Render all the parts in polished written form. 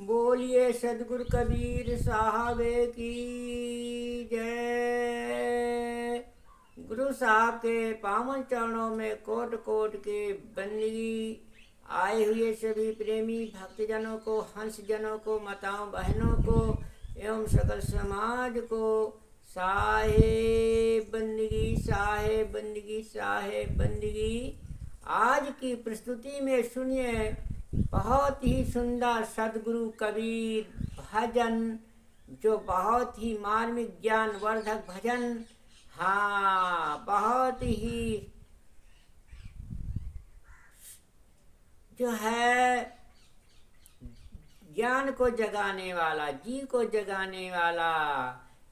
बोलिए सदगुरु कबीर साहब की जय। गुरु साहब के पावन चरणों में कोट कोट के बंदगी। आए हुए सभी प्रेमी भक्तजनों को, हंस जनों को, माताओं बहनों को एवं सकल समाज को साहेब बंदगी, साहेब बंदगी, साहेब बंदगी। आज की प्रस्तुति में सुनिए बहुत ही सुंदर सदगुरु कबीर भजन, जो बहुत ही मार्मिक ज्ञानवर्धक भजन। हाँ, बहुत ही जो है ज्ञान को जगाने वाला, जी को जगाने वाला,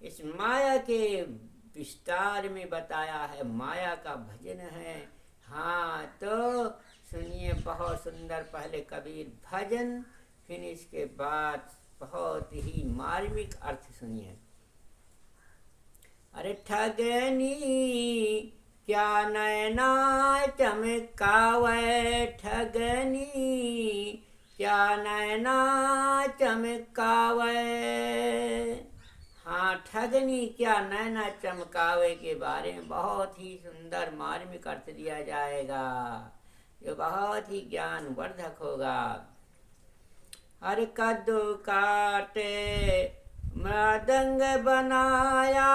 इस माया के विस्तार में बताया है। माया का भजन है। हाँ, तो सुनिए बहुत सुंदर पहले कबीर भजन, फिर इसके बाद बहुत ही मार्मिक अर्थ सुनिए। अरे ठगनी क्या नैना चमकावे, ठगनी क्या नैना चमकावे। हाँ, ठगनी क्या नैना चमकावे के बारे में बहुत ही सुंदर मार्मिक अर्थ दिया जाएगा, जो बहुत ही ज्ञानवर्धक होगा। हर कद्दू काटे मृदंग बनाया,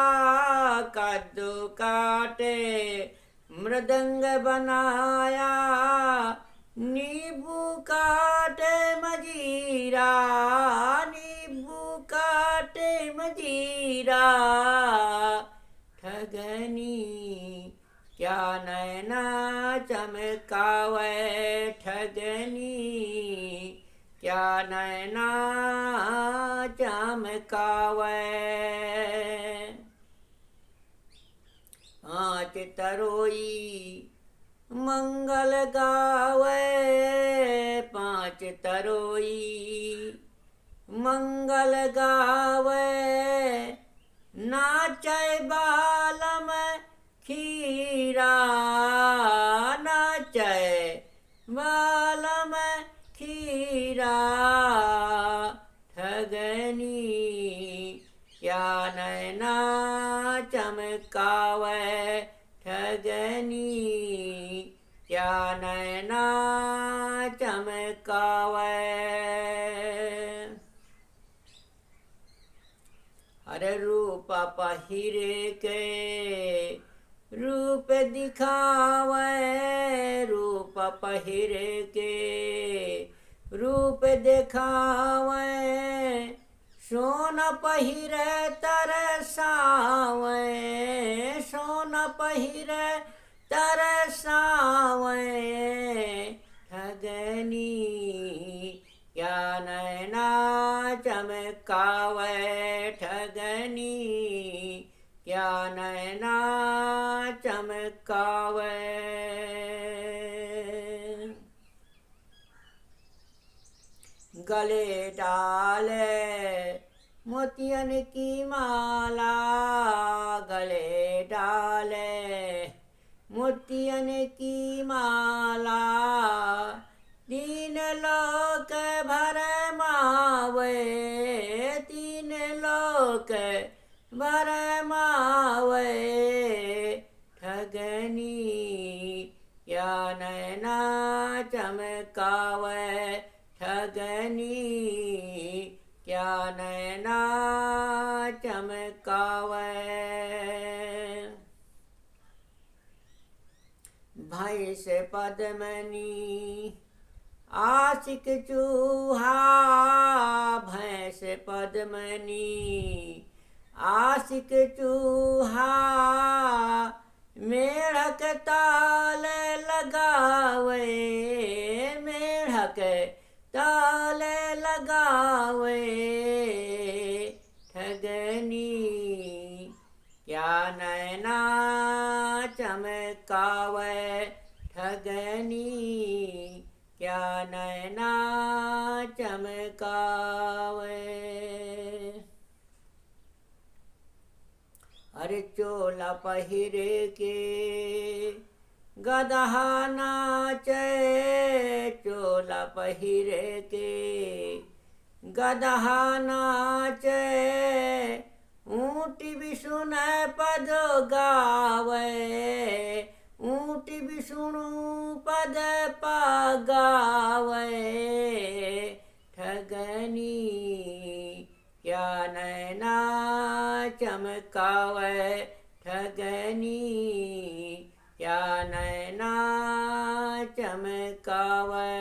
कद्दू काटे मृदंग बनाया, नींबू काटे मजीरा, नींबू काटे मजीरा। ठगनी क्या नैना चमकावे, ठगनी क्या नैना चमकावे। आँच तरोई मंगल गावे, पाँच तरोई मंगल गावे, नाचे बालम खीरा, नाचे बालम खीरा। ठगनी क्या नैना चमकावे, ठगनी क्या नैना चमकावे। अरे रूप पहिरे के रूप दिखावे, रूप पहिरे के रूप दिखावे, सोन पहिरे तरसावे, सोन पहिरे तरसावे। ठगनी क्या नैना चमकावे, ठगनी क्या नैना चमकावे। गले डाले मोतियन की माला, गले डाले मोतियन की माला, तीन लोक भर मावे, तीन लोक भर मावे। ठगनी क्या नैना चमकावे, ठगनी क्या नैना चमकावे। भैंस पद्मनी आशिक चूहा, भैंस पद्मनी आशिक चूहा, मेढ़क ताल लगावे, मेढ़क ताल लगावे। ठगनी क्या नैना चमकावे, ठगनी क्या नैना चमकावे। अरे चोला पहिरे के गदहा नाचे, चोला पहिरे के गदहा नाचे, ऊँट भी सुनै पद गावे, ऊँट भी सुनु पद गावे। ठगनी क्या नैना चमकावे, ठगनी क्या नैना चमकावे।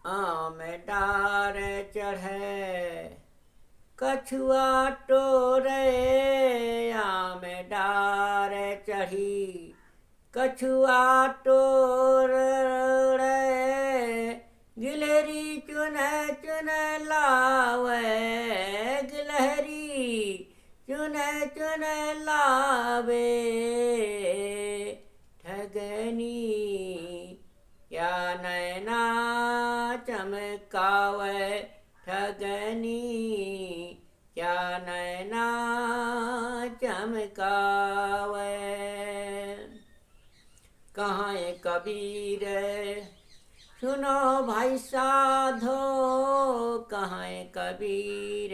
आम डार चढ़े कछुआ टोरे, आम डार चढ़ी कछुआ टोरे। गिलहरी चुन चुन लावे, गिलहरी चुन चुन लावे। ठगनी क्या नैना चमकावे, ठगनी क्या नैना चमकावे। कहाँ कबीर सुनो भाई साधो, कहाँ कबीर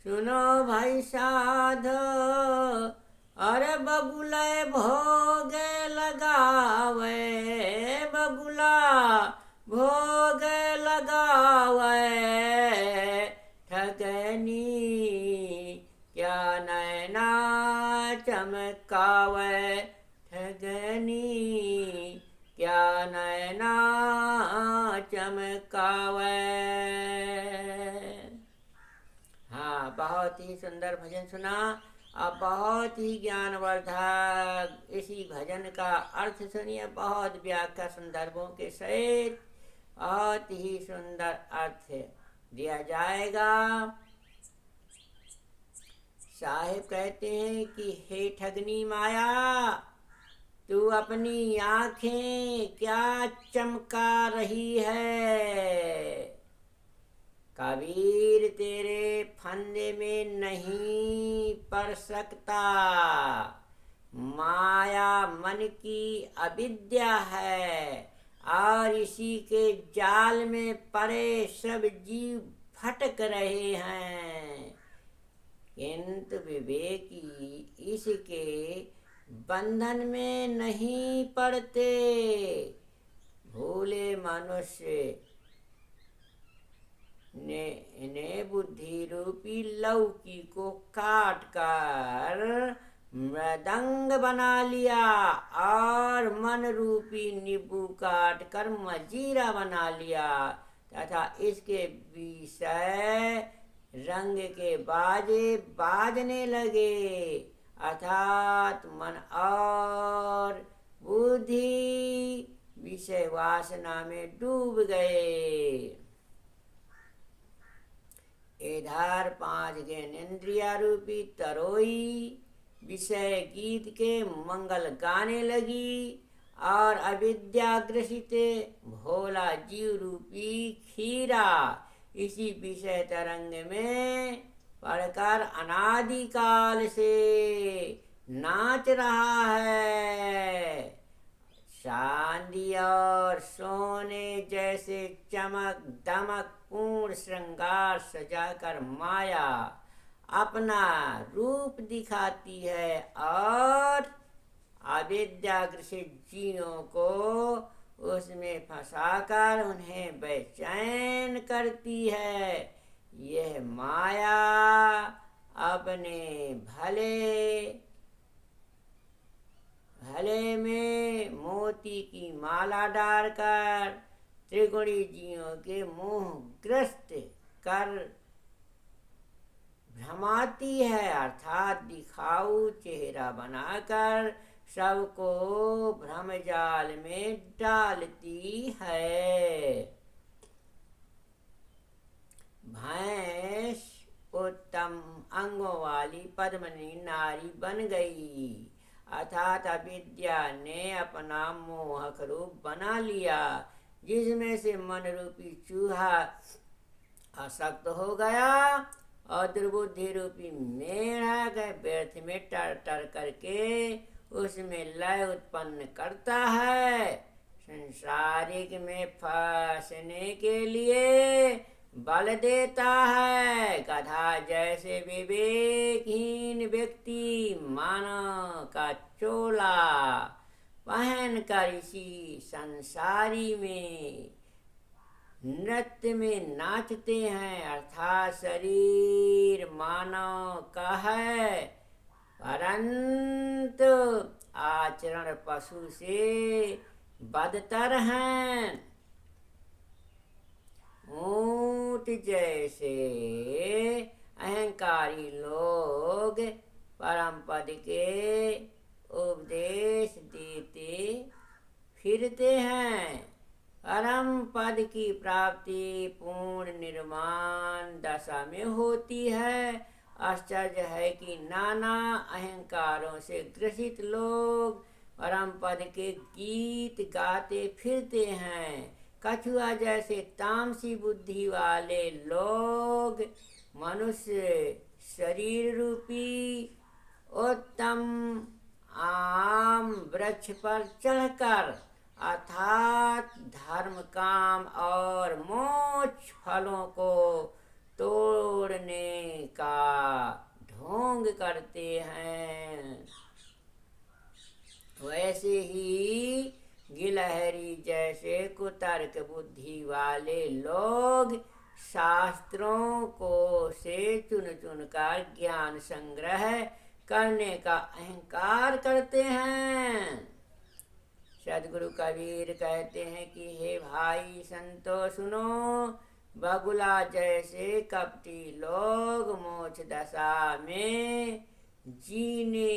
सुनो भाई साधो। अरे बबुला भोग लगावे, बबुला भोग लगावे। ठगनी क्या नैना चमकावे, ठगनी क्या नैना चमकावे। हाँ, बहुत ही सुंदर भजन सुना। अब बहुत ही ज्ञानवर्धक इसी भजन का अर्थ सुनिए, बहुत व्याख्या संदर्भों के सहित बहुत ही सुंदर अर्थ दिया जाएगा। साहिब कहते हैं कि हे ठगनी माया, तू अपनी आंखें क्या चमका रही है। कबीर तेरे फंदे में नहीं पड़ सकता। माया मन की अविद्या है और इसी के जाल में पड़े सब जीव भटक रहे हैं। किंतु विवेकी इसके बंधन में नहीं पड़ते। भोले मनुष्य ने बुद्धि रूपी लौकी को काट कर मृदंग बना लिया और मन रूपी नींबू काट कर मजीरा बना लिया तथा इसके विषय रंग के बाजे बाजने लगे, अर्थात मन और बुद्धि विषय वासना में डूब गए। इधर 5 ज्ञानेंद्रिया रूपी तरोई विषय गीत के मंगल गाने लगी और अविद्याग्रसित भोला जीव रूपी खीरा इसी विषय तरंग में पढ़कर अनादिकाल से नाच रहा है। चांदी और सोने जैसे चमक दमक पूर्ण श्रृंगार सजाकर माया अपना रूप दिखाती है और अविद्याग्रसित जीवों को उसमें फंसाकर उन्हें बेचैन करती है। यह माया अपने भले में मोती की माला डालकर त्रिगुणी जीवों के मुंह ग्रस्त कर भ्रमाती है, अर्थात दिखाऊ चेहरा बनाकर सबको भ्रमजाल में डालती है। भैंस उत्तम अंगों वाली पद्मिनी नारी बन गई, अर्थात अविद्या ने अपना मोहक रूप बना लिया, जिसमें से मन रूपी चूहा आसक्त हो गया और दुर्बुद्धि रूपी मेढक व्यर्थ में टर टर करके उसमें लय उत्पन्न करता है। संसारिक में फंसने के लिए बल देता है। गधा जैसे विवेकहीन व्यक्ति मानव का चोला पहन कर इसी संसारी में नृत्य में नाचते हैं, अर्थात शरीर मानव का है परंतु आचरण पशु से बदतर हैं। ऊंट जैसे अहंकारी लोग परम पद के उपदेश देते फिरते हैं। परम पद की प्राप्ति पूर्ण निर्माण दशा में होती है। आश्चर्य है कि नाना अहंकारों से ग्रसित लोग परम पद के गीत गाते फिरते हैं। कछुआ जैसे तामसी बुद्धि वाले लोग मनुष्य शरीर रूपी उत्तम आम वृक्ष पर चढ़कर अर्थात धर्म काम और मोक्ष फलों को तोड़ने का ढोंग करते हैं। वैसे ही गिलहरी जैसे कुतर्क बुद्धि वाले लोग शास्त्रों को से चुन चुन कर ज्ञान संग्रह करने का अहंकार करते हैं। सदगुरु कबीर कहते हैं कि हे भाई संतो सुनो, बगुला जैसे कपटी लोग मोक्ष दशा में जीने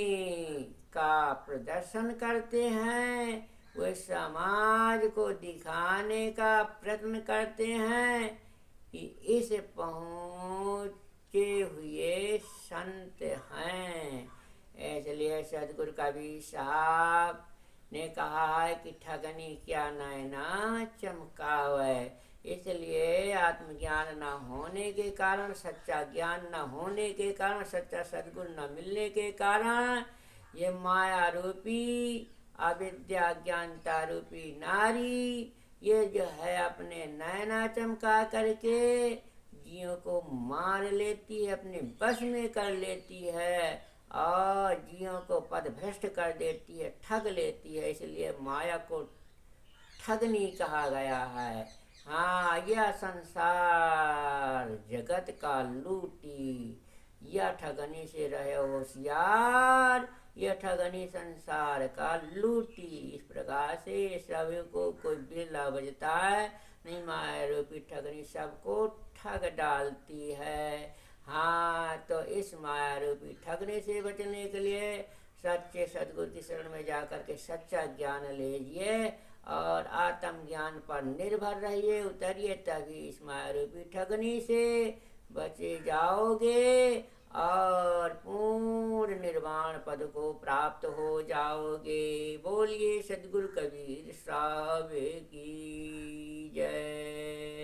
का प्रदर्शन करते हैं। वे समाज को दिखाने का प्रयत्न करते हैं कि इस पहुँचे हुए संत हैं। इसलिए सदगुरु कबीर साहब ने कहा है कि ठगनी क्या नैना चमकावे। इसलिए आत्मज्ञान न होने के कारण, सच्चा ज्ञान न होने के कारण, सच्चा सद्गुण न मिलने के कारण ये माया रूपी अविद्या ज्ञानता रूपी नारी ये जो है अपने नैना चमका करके जियों को मार लेती है, अपने बस में कर लेती है और जियों को पद भ्रष्ट कर देती है, ठग लेती है। इसलिए माया को ठगनी कहा गया है। हाँ, यह संसार जगत का लूटी, यह ठगनी से रहे होशियार, यह ठगनी संसार का लूटी। इस प्रकार से सभी को कोई बिरला बजता है नहीं, माया रूपी ठगनी सबको ठग डालती है। हाँ, तो इस माया रूपी ठगने से बचने के लिए सच्चे सद्गुरु की शरण में जाकर के सच्चा ज्ञान लीजिए और आत्म ज्ञान पर निर्भर रहिए, उतरिए, तभी इस माया रूपी ठगनी से बचे जाओगे और पूर्ण निर्वाण पद को प्राप्त हो जाओगे। बोलिए सद्गुरु कबीर साहब की जय।